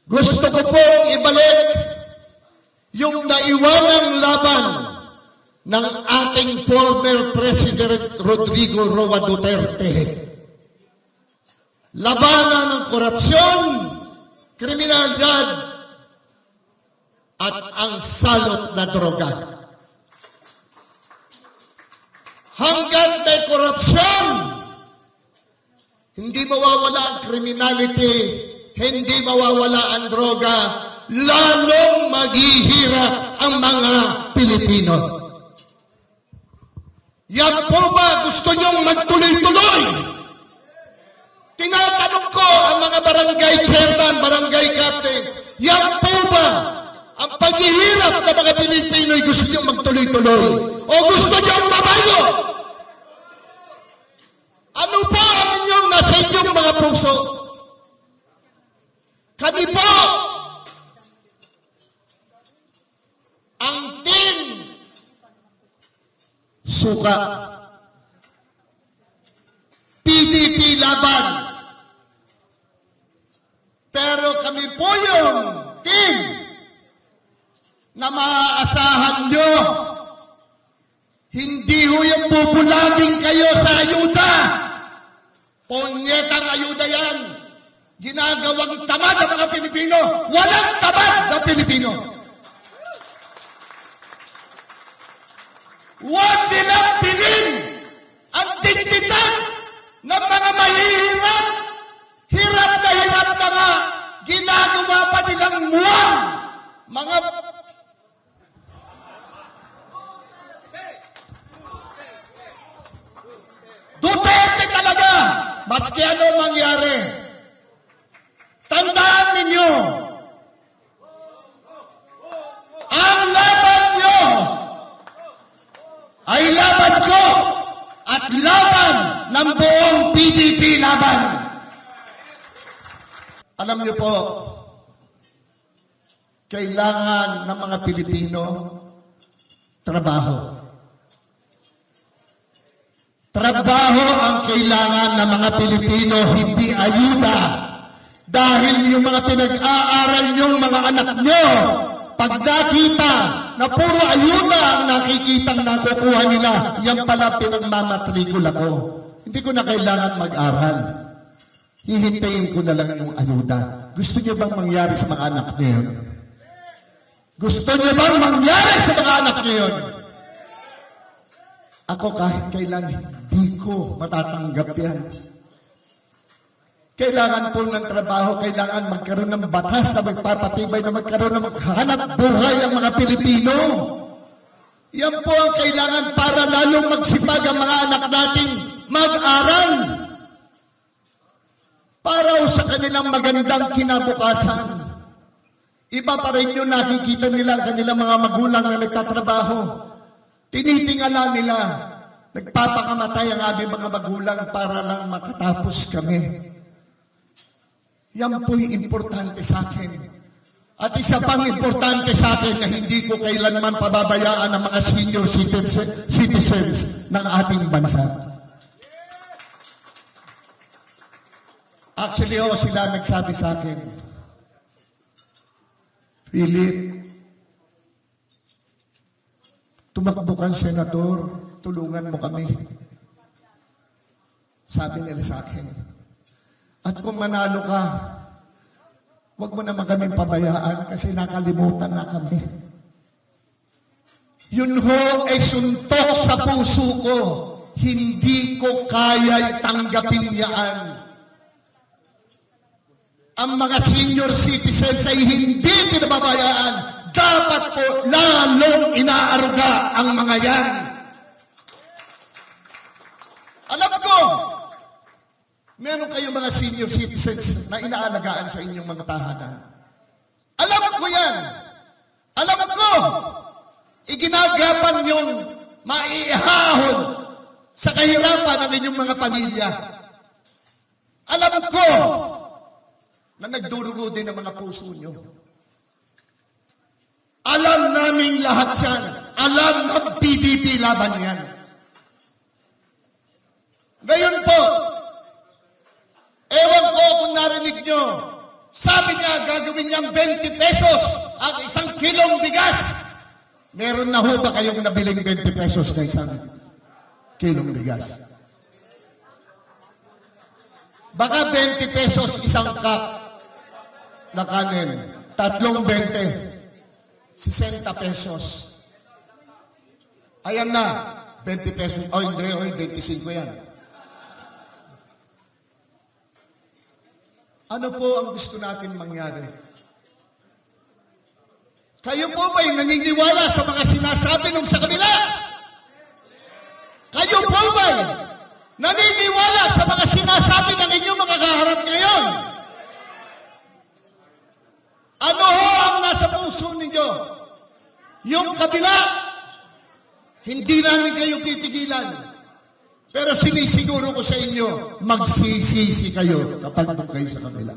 Gusto ko pong ibalik yung naiwanang laban ng ating former President Rodrigo Roa Duterte. Labanan ng korupsyon, kriminalidad, at ang salot na droga. Hanggat may korupsyon, hindi mawawala ang criminality, hindi mawawala ang droga, lalong maghihirap ang mga Pilipino. Yan po ba gusto niyong magtuloy-tuloy? Tinatanong ko ang mga barangay chairman, barangay captains, yan po ba ang paghihirap ng mga Pilipino'y gusto niyong magtuloy-tuloy? O gusto niyong mabayo? Ano po ang inyong nasa inyong mga puso? Kami po ang team suka. PDP laban. Pero kami po yung team na maaasahan nyo. Hindi ho yung bubulagin kayo sa ayuda. Ponyetang ayuda yan. Ginagawang tamad ang mga Pilipino. Walang tamad na Pilipino. Huwag nilang bilhin ang dignidad ng mga mahihirap. Hirap na nga. Ginagawa pa nilang muwang. Mga Duterte talaga. Maski ano mangyari. Tandaan ninyo, ang laban nyo ay laban ko at laban ng buong PDP laban. Alam niyo po, kailangan ng mga Pilipino trabaho. Trabaho ang kailangan ng mga Pilipino, hindi ayuda. Dahil yung mga pinag-aaral niyong mga anak nyo, pag nakita na puro ayuda ang nakikitang nakukuha nila, yan pala pinagmamatrikula ko. Hindi ko na kailangan mag-aral. Hihintayin ko na lang yung ayuda. Gusto niyo bang mangyari sa mga anak niyo yun? Gusto niyo bang mangyari sa mga anak niyo yun? Ako kahit kailan, hindi ko matatanggap yan. Kailangan po ng trabaho, kailangan magkaroon ng batas na magpapatibay na magkaroon ng hanap buhay ang mga Pilipino. Yan po ang kailangan para lalong magsipag ang mga anak nating mag-aral. Para sa kanilang magandang kinabukasan. Iba pa rin yung nakikita nila ang kanilang mga magulang na nagtatrabaho. Tinitingala nila, nagpapakamatay ang aming mga magulang para lang makatapos kami. Yan po'y importante sa akin. At isa pang importante sa akin na hindi ko kailanman pababayaan ang mga senior citizens ng ating bansa. Actually, sila nagsabi sa akin, Philip, tumakbo kang senador, tulungan mo kami. Sabi nila sa akin. At kung manalo ka, huwag mo naman kaming pabayaan kasi nakalimutan na kami. Yun ho ay suntok sa puso ko. Hindi ko kaya tanggapin yan. Ang mga senior citizens ay hindi pinababayaan. Dapat po lalong inaaruga ang mga yan. Alam ko, meron kayo mga senior citizens na inaalagaan sa inyong mga tahanan. Alam ko yan. Alam ko, iginagapan yung maiihahon sa kahirapan ng inyong mga pamilya. Alam ko na nagdurugo din ang mga puso nyo. Alam namin lahat yan. Alam ng PDP laban yan. Ngayon po, ewan ko kung narinig nyo, Sabi niya, gagawin niyang 20 pesos ang isang kilong bigas. Meron na ho ba kayong nabiling 20 pesos na isang kilong bigas? Baka 20 pesos isang cup na kanin. 3.20. 60 pesos. Ayan na. 20 pesos. Oh, hindi. 25 yan. Ano po ang gusto natin mangyari? Kayo po ba'y naniniwala sa mga sinasabi nung sa kabila? Kayo po ba'y naniniwala sa mga sinasabi ng inyong mga kaharap ngayon? Ano ho ang nasa puso ninyo? Yung kabila, hindi namin kayo pipigilan. Pero sinisiguro ko sa inyo, magsisisi kayo kapag doon kayo sa kabila.